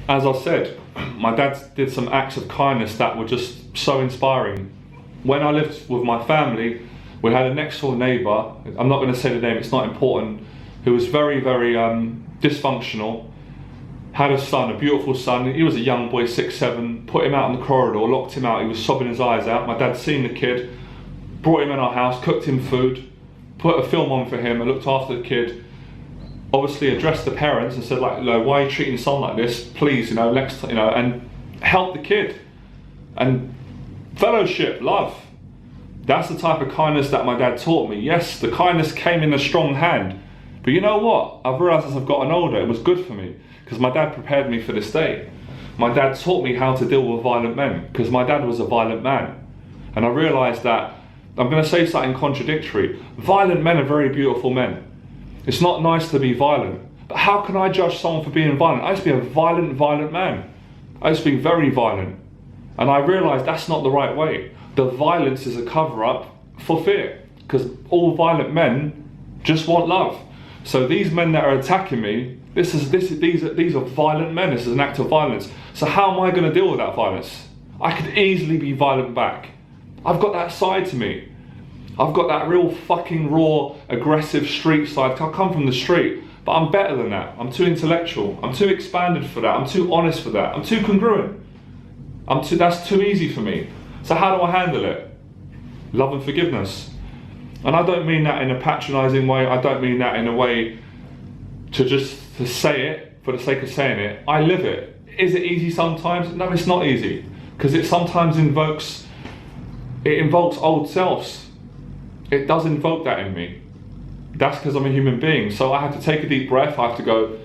as I said, my dad did some acts of kindness that were just so inspiring. When I lived with my family, we had a next door neighbour, I'm not going to say the name, it's not important, who was very, very dysfunctional, had a son, a beautiful son. He was a young boy, 6, 7, put him out in the corridor, locked him out, he was sobbing his eyes out. My dad seen the kid, brought him in our house, cooked him food, put a film on for him and looked after the kid. Obviously addressed the parents and said, like, why are you treating your son like this? Please, next, and help the kid. And fellowship, love. That's the type of kindness that my dad taught me. Yes, the kindness came in a strong hand. But you know what? I've realised as I've gotten older, it was good for me. Because my dad prepared me for this day. My dad taught me how to deal with violent men. Because my dad was a violent man. And I realised that, I'm going to say something contradictory. Violent men are very beautiful men. It's not nice to be violent. But how can I judge someone for being violent? I used to be a violent man. I used to be very violent. And I realised that's not the right way. The violence is a cover-up for fear. Because all violent men just want love. So these men that are attacking me, these are violent men. This is an act of violence. So how am I going to deal with that violence? I could easily be violent back. I've got that side to me. I've got that real fucking raw, aggressive street side. I come from the street, but I'm better than that. I'm too intellectual. I'm too expanded for that. I'm too honest for that. I'm too congruent. That's too easy for me. So how do I handle it? Love and forgiveness. And I don't mean that in a patronising way. I don't mean that in a way to say it for the sake of saying it. I live it. Is it easy sometimes? No, it's not easy. Because it sometimes invokes old selves. It does invoke that in me. That's because I'm a human being. So I have to take a deep breath. I have to go,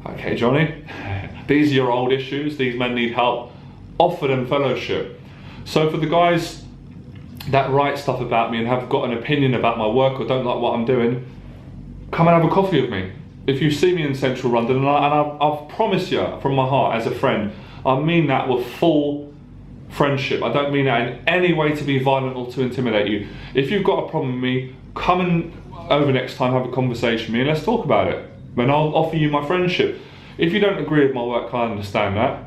okay, Johnny, these are your old issues. These men need help. Offer them fellowship. So for the guys that write stuff about me and have got an opinion about my work or don't like what I'm doing, come and have a coffee with me. If you see me in central London, and I promise you from my heart as a friend, I mean that with full friendship. I don't mean that in any way to be violent or to intimidate you. If you've got a problem with me, come and over next time have a conversation with me and let's talk about it. Then I'll offer you my friendship. If you don't agree with my work, I understand that.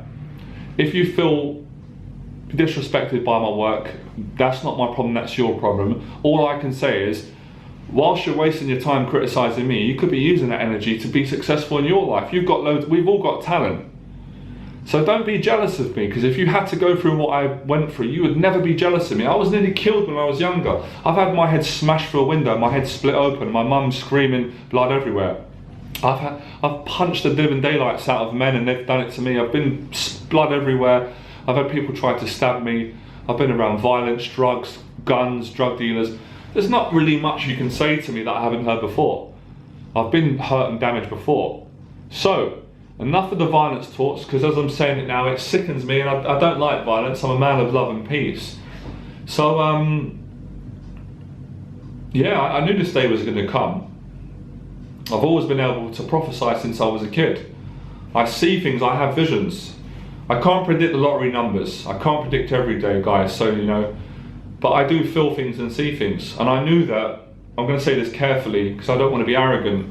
If you feel disrespected by my work, that's not my problem, that's your problem. All I can say is, whilst you're wasting your time criticising me, you could be using that energy to be successful in your life. You've got loads, we've all got talent. So don't be jealous of me, because if you had to go through what I went through, you would never be jealous of me. I was nearly killed when I was younger. I've had my head smashed through a window, my head split open, my mum screaming, blood everywhere. I've punched the living daylights out of men and they've done it to me. I've been blood everywhere. I've had people try to stab me. I've been around violence, drugs, guns, drug dealers. There's not really much you can say to me that I haven't heard before. I've been hurt and damaged before. So, enough of the violence talks, because as I'm saying it now, it sickens me and I don't like violence. I'm a man of love and peace. So, yeah, I knew this day was going to come. I've always been able to prophesy since I was a kid. I see things, I have visions. I can't predict the lottery numbers. I can't predict every day, guys, so but I do feel things and see things. And I knew that, I'm going to say this carefully because I don't want to be arrogant,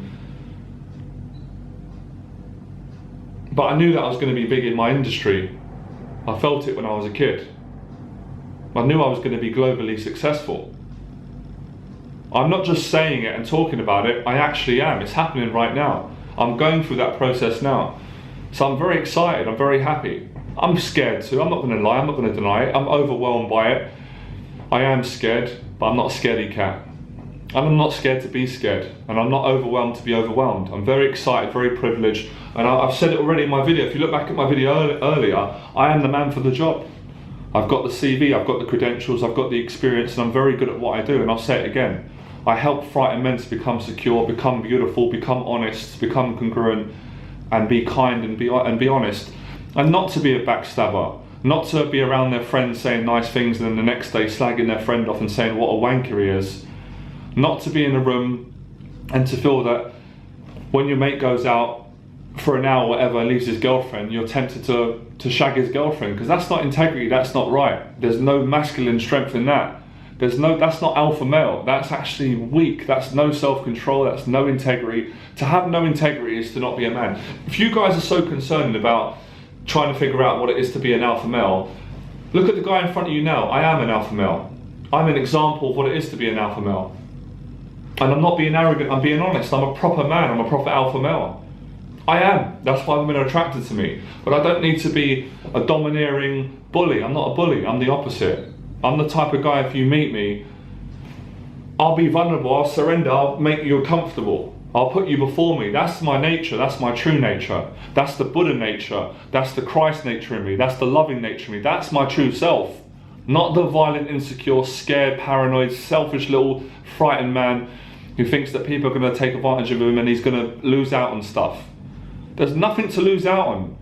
but I knew that I was going to be big in my industry. I felt it when I was a kid. I knew I was going to be globally successful. I'm not just saying it and talking about it, I actually am. It's happening right now. I'm going through that process now. So I'm very excited, I'm very happy. I'm scared too, I'm not going to lie, I'm not going to deny it. I'm overwhelmed by it. I am scared, but I'm not a scaredy cat. And I'm not scared to be scared. And I'm not overwhelmed to be overwhelmed. I'm very excited, very privileged. And I've said it already in my video. If you look back at my video earlier, I am the man for the job. I've got the CV, I've got the credentials, I've got the experience, and I'm very good at what I do. And I'll say it again. I help frightened men to become secure, become beautiful, become honest, become congruent, and be kind and be honest. And not to be a backstabber. Not to be around their friends saying nice things and then the next day slagging their friend off and saying what a wanker he is. Not to be in a room and to feel that when your mate goes out for an hour or whatever and leaves his girlfriend, you're tempted to shag his girlfriend, because that's not integrity, that's not right. There's no masculine strength in that. That's not alpha male. That's actually weak. That's no self-control. That's no integrity. To have no integrity is to not be a man. If you guys are so concerned about trying to figure out what it is to be an alpha male, look at the guy in front of you now. I am an alpha male. I'm an example of what it is to be an alpha male. And I'm not being arrogant, I'm being honest. I'm a proper man, I'm a proper alpha male. I am. That's why women are attracted to me. But I don't need to be a domineering bully. I'm not a bully, I'm the opposite. I'm the type of guy, if you meet me, I'll be vulnerable, I'll surrender, I'll make you comfortable. I'll put you before me. That's my nature, that's my true nature. That's the Buddha nature, that's the Christ nature in me, that's the loving nature in me. That's my true self. Not the violent, insecure, scared, paranoid, selfish little frightened man who thinks that people are going to take advantage of him and he's going to lose out on stuff. There's nothing to lose out on.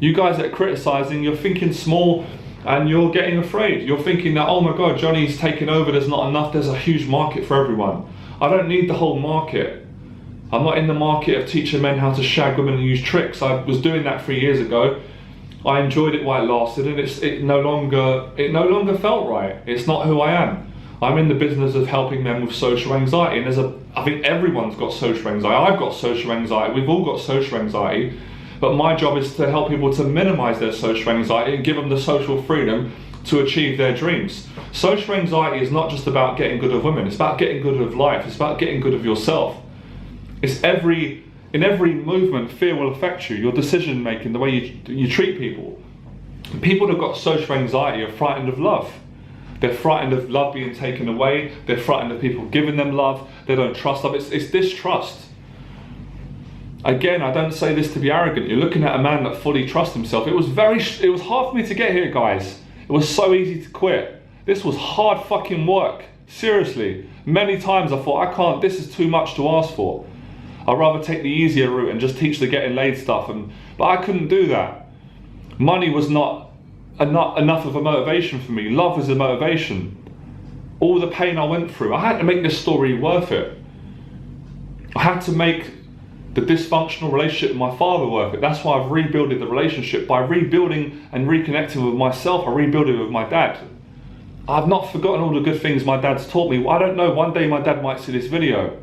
You guys that are criticising, you're thinking small and you're getting afraid. You're thinking that, oh my God, Johnny's taking over, there's not enough, there's a huge market for everyone. I don't need the whole market. I'm not in the market of teaching men how to shag women and use tricks. I was doing that 3 years ago. I enjoyed it while it lasted, and it no longer felt right. It's not who I am. I'm in the business of helping men with social anxiety, and I think everyone's got social anxiety. I've got social anxiety, we've all got social anxiety, but my job is to help people to minimize their social anxiety and give them the social freedom to achieve their dreams. Social anxiety is not just about getting good of women, it's about getting good of life, it's about getting good of yourself. In every movement, fear will affect you, your decision making, the way you treat people. People who've got social anxiety are frightened of love. They're frightened of love being taken away. They're frightened of people giving them love. They don't trust love. It's distrust. Again, I don't say this to be arrogant. You're looking at a man that fully trusts himself. It was hard for me to get here, guys. It was so easy to quit. This was hard fucking work. Seriously. Many times I thought, I can't, this is too much to ask for. I'd rather take the easier route and just teach the getting laid stuff. But I couldn't do that. Money was not enough of a motivation for me. Love was a motivation. All the pain I went through, I had to make this story worth it. I had to make the dysfunctional relationship with my father worth it. That's why I've rebuilt the relationship. By rebuilding and reconnecting with myself, I rebuilt it with my dad. I've not forgotten all the good things my dad's taught me. I don't know, one day my dad might see this video.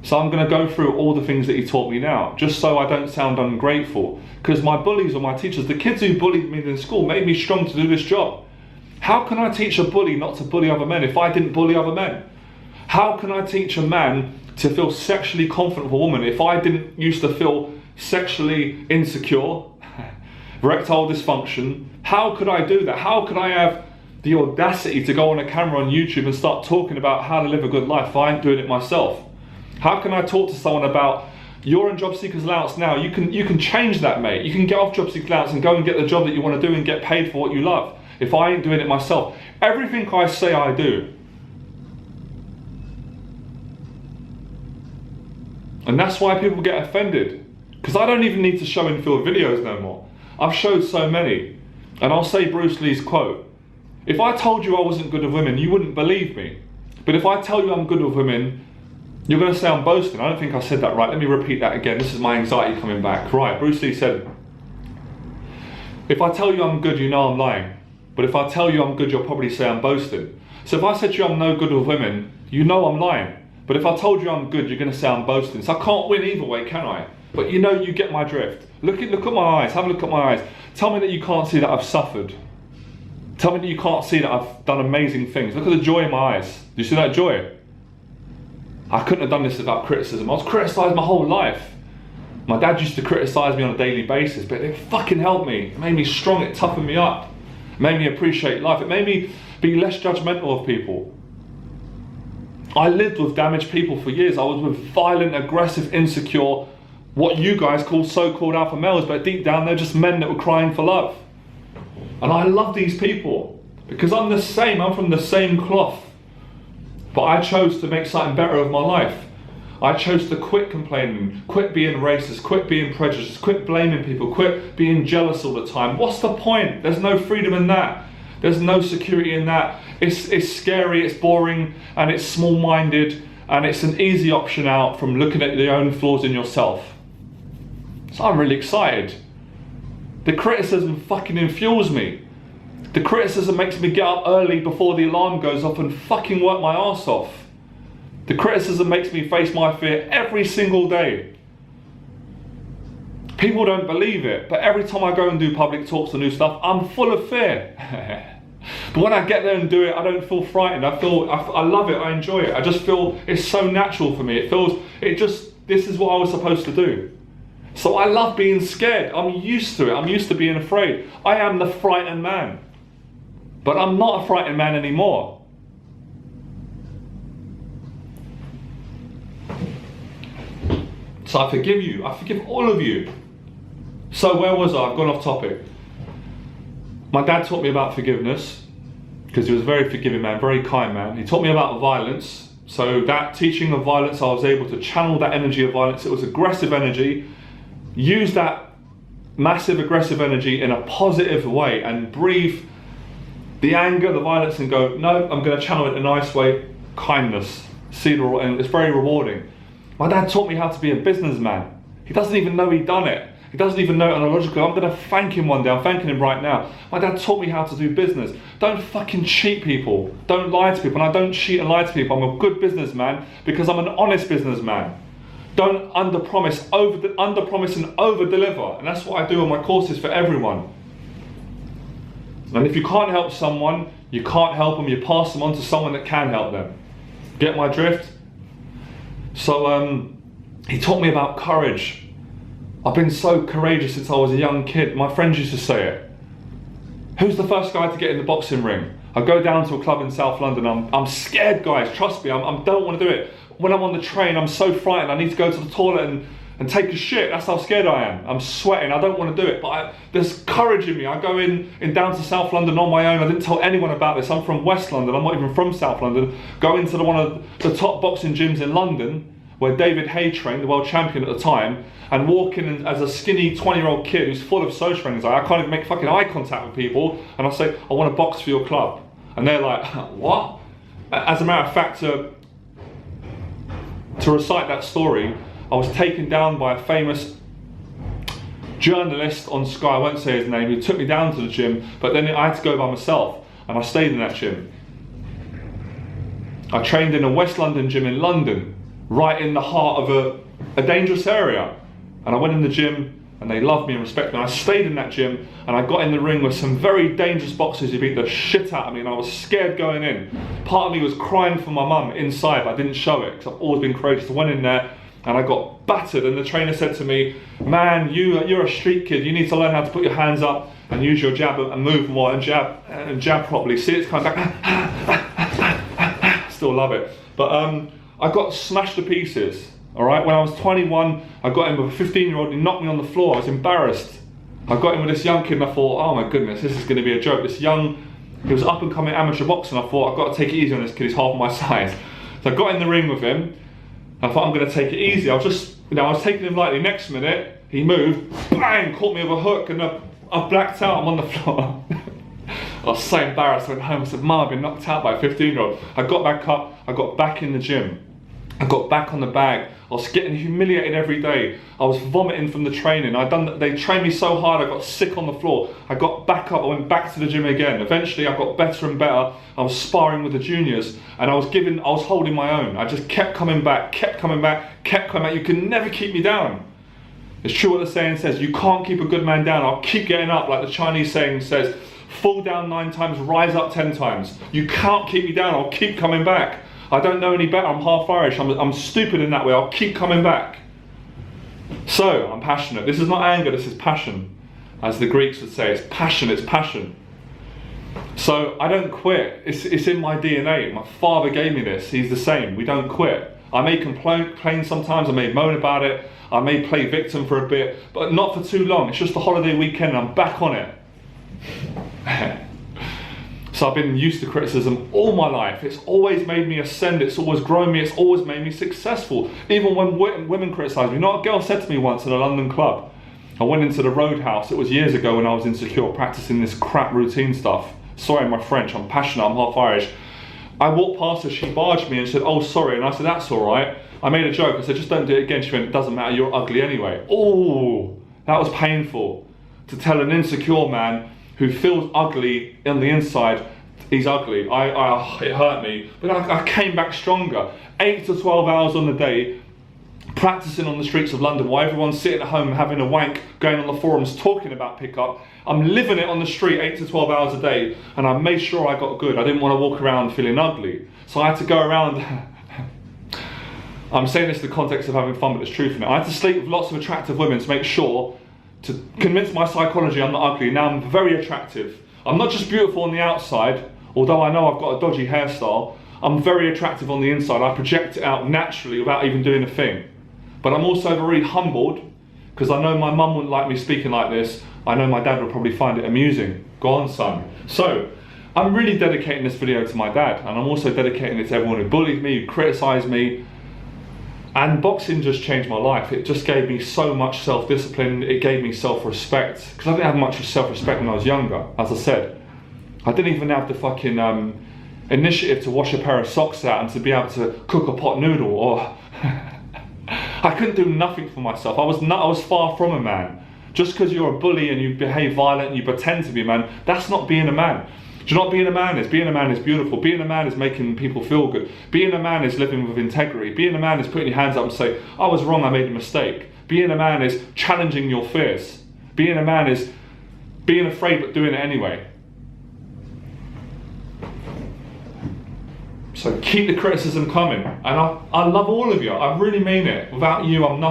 So I'm going to go through all the things that he taught me now, just so I don't sound ungrateful. Because my bullies or my teachers, the kids who bullied me in school, made me strong to do this job. How can I teach a bully not to bully other men if I didn't bully other men? How can I teach a man to feel sexually confident with a woman if I didn't used to feel sexually insecure, erectile dysfunction? How could I do that? How could I have the audacity to go on a camera on YouTube and start talking about how to live a good life if I ain't doing it myself? How can I talk to someone about, you're in job seekers allowance now, you can change that, mate. You can get off job seekers allowance and go and get the job that you want to do and get paid for what you love. If I ain't doing it myself, everything I say I do. And that's why people get offended. Because I don't even need to show infield videos no more. I've showed so many. And I'll say Bruce Lee's quote. If I told you I wasn't good with women, you wouldn't believe me. But if I tell you I'm good with women, you're going to say I'm boasting. I don't think I said that right. Let me repeat that again. This is my anxiety coming back. Right, Bruce Lee said, if I tell you I'm good, you know I'm lying. But if I tell you I'm good, you'll probably say I'm boasting. So if I said to you I'm no good with women, you know I'm lying. But if I told you I'm good, you're going to say I'm boasting. So I can't win either way, can I? But you know, you get my drift. Look at my eyes. Have a look at my eyes. Tell me that you can't see that I've suffered. Tell me that you can't see that I've done amazing things. Look at the joy in my eyes. Do you see that joy? I couldn't have done this without criticism. I was criticised my whole life. My dad used to criticise me on a daily basis, but it fucking helped me. It made me strong, it toughened me up. It made me appreciate life. It made me be less judgmental of people. I lived with damaged people for years. I was with violent, aggressive, insecure, what you guys call so-called alpha males, but deep down they're just men that were crying for love. And I love these people because I'm the same, I'm from the same cloth. But I chose to make something better of my life. I chose to quit complaining, quit being racist, quit being prejudiced, quit blaming people, quit being jealous all the time. What's the point? There's no freedom in that. There's no security in that. It's scary, it's boring, and it's small-minded, and it's an easy option out from looking at your own flaws in yourself. So I'm really excited. The criticism fucking infuels me. The criticism makes me get up early before the alarm goes off and fucking work my arse off. The criticism makes me face my fear every single day. People don't believe it, but every time I go and do public talks and new stuff, I'm full of fear. But when I get there and do it, I don't feel frightened. I love it, I enjoy it. I just feel it's so natural for me. This is what I was supposed to do. So I love being scared. I'm used to it. I'm used to being afraid. I am the frightened man. But I'm not a frightened man anymore. So I forgive you. I forgive all of you. So where was I? I've gone off topic. My dad taught me about forgiveness because he was a very forgiving man, very kind man. He taught me about violence. So that teaching of violence, I was able to channel that energy of violence. It was aggressive energy. Use that massive aggressive energy in a positive way and breathe the anger, the violence, and go, no, I'm going to channel it in a nice way. Kindness. And it's very rewarding. My dad taught me how to be a businessman. He doesn't even know he'd done it. He doesn't even know it on a logical. I'm going to thank him one day. I'm thanking him right now. My dad taught me how to do business. Don't fucking cheat people. Don't lie to people. And I don't cheat and lie to people. I'm a good businessman because I'm an honest businessman. Don't under-promise and over-deliver. And that's what I do on my courses for everyone. And if you can't help someone, you can't help them. You pass them on to someone that can help them. Get my drift? So he taught me about courage. I've been so courageous since I was a young kid. My friends used to say it. Who's the first guy to get in the boxing ring? I go down to a club in South London. I'm scared, guys. Trust me. I don't want to do it. When I'm on the train, I'm so frightened. I need to go to the toilet and take a shit. That's how scared I am. I'm sweating. I don't want to do it. But there's courage in me. I go in down to South London on my own. I didn't tell anyone about this. I'm from West London. I'm not even from South London. Go into one of the top boxing gyms in London, where David Hay trained, the world champion at the time, and walk in as a skinny 20-year-old kid who's full of social anxiety. I can't even make fucking eye contact with people, and I say, I want to box for your club. And they're like, what? As a matter of fact, to recite that story, I was taken down by a famous journalist on Sky, I won't say his name, who took me down to the gym, but then I had to go by myself, and I stayed in that gym. I trained in a West London gym in London, right in the heart of a dangerous area. And I went in the gym and they loved me and respected me. And I stayed in that gym and I got in the ring with some very dangerous boxers who beat the shit out of me, and I was scared going in. Part of me was crying for my mum inside, but I didn't show it because I've always been courageous. I went in there and I got battered, and the trainer said to me, man, you're a street kid. You need to learn how to put your hands up and use your jab and move more and jab properly. See, it's kind of like, still love it. But I got smashed to pieces. All right, when I was 21, I got in with a 15-year-old. He knocked me on the floor. I was embarrassed. I got in with this young kid and I thought, oh my goodness, this is going to be a joke. He was up and coming amateur boxing. I thought, I've got to take it easy on this kid. He's half my size. So I got in the ring with him. I thought, I'm going to take it easy. I was taking him lightly. Next minute, he moved, bang, caught me with a hook, and I blacked out. I'm on the floor. I was so embarrassed. I went home. I said, Mum, I've been knocked out by a 15-year-old. I got back up. I got back in the gym. I got back on the bag. I was getting humiliated every day. I was vomiting from the training. They trained me so hard, I got sick on the floor. I got back up, I went back to the gym again. Eventually I got better and better. I was sparring with the juniors and I was holding my own. I just kept coming back. You can never keep me down. It's true what the saying says, you can't keep a good man down. I'll keep getting up, like the Chinese saying says, fall down 9 times, rise up 10 times. You can't keep me down, I'll keep coming back. I don't know any better, I'm half Irish, I'm stupid in that way, I'll keep coming back. So, I'm passionate. This is not anger, this is passion. As the Greeks would say, it's passion. So, I don't quit, it's in my DNA. My father gave me this, he's the same, we don't quit. I may complain sometimes, I may moan about it, I may play victim for a bit, but not for too long. It's just a holiday weekend and I'm back on it. So I've been used to criticism all my life. It's always made me ascend, it's always grown me, it's always made me successful. Even when women criticise me. You know what a girl said to me once in a London club? I went into the Roadhouse, it was years ago when I was insecure, practicing this crap routine stuff. Sorry my French, I'm passionate, I'm half Irish. I walked past her, she barged me and said, oh sorry, and I said, that's all right. I made a joke, I said, just don't do it again. She went, it doesn't matter, you're ugly anyway. Oh, that was painful. To tell an insecure man who feels ugly on the inside, he's ugly. It hurt me, but I came back stronger. 8 to 12 hours on the day, practicing on the streets of London while everyone's sitting at home having a wank, going on the forums talking about pickup. I'm living it on the street 8 to 12 hours a day, and I made sure I got good. I didn't want to walk around feeling ugly. So I had to go around, I'm saying this in the context of having fun, but there's truth in it. I had to sleep with lots of attractive women to make sure, to convince my psychology I'm not ugly. Now I'm very attractive. I'm not just beautiful on the outside, although I know I've got a dodgy hairstyle. I'm very attractive on the inside. I project it out naturally without even doing a thing. But I'm also very humbled, because I know my mum wouldn't like me speaking like this. I know my dad would probably find it amusing. Go on, son. So, I'm really dedicating this video to my dad, and I'm also dedicating it to everyone who bullied me, who criticised me. And boxing just changed my life. It just gave me so much self-discipline. It gave me self-respect, because I didn't have much self-respect when I was younger, as I said. I didn't even have the fucking initiative to wash a pair of socks out and to be able to cook a pot noodle, or I couldn't do nothing for myself. I was far from a man. Just because you're a bully and you behave violent and you pretend to be a man, that's not being a man. Do you know what being a man is? Being a man is beautiful. Being a man is making people feel good. Being a man is living with integrity. Being a man is putting your hands up and say, I was wrong, I made a mistake. Being a man is challenging your fears. Being a man is being afraid but doing it anyway. So keep the criticism coming. And I love all of you. I really mean it. Without you, I'm nothing.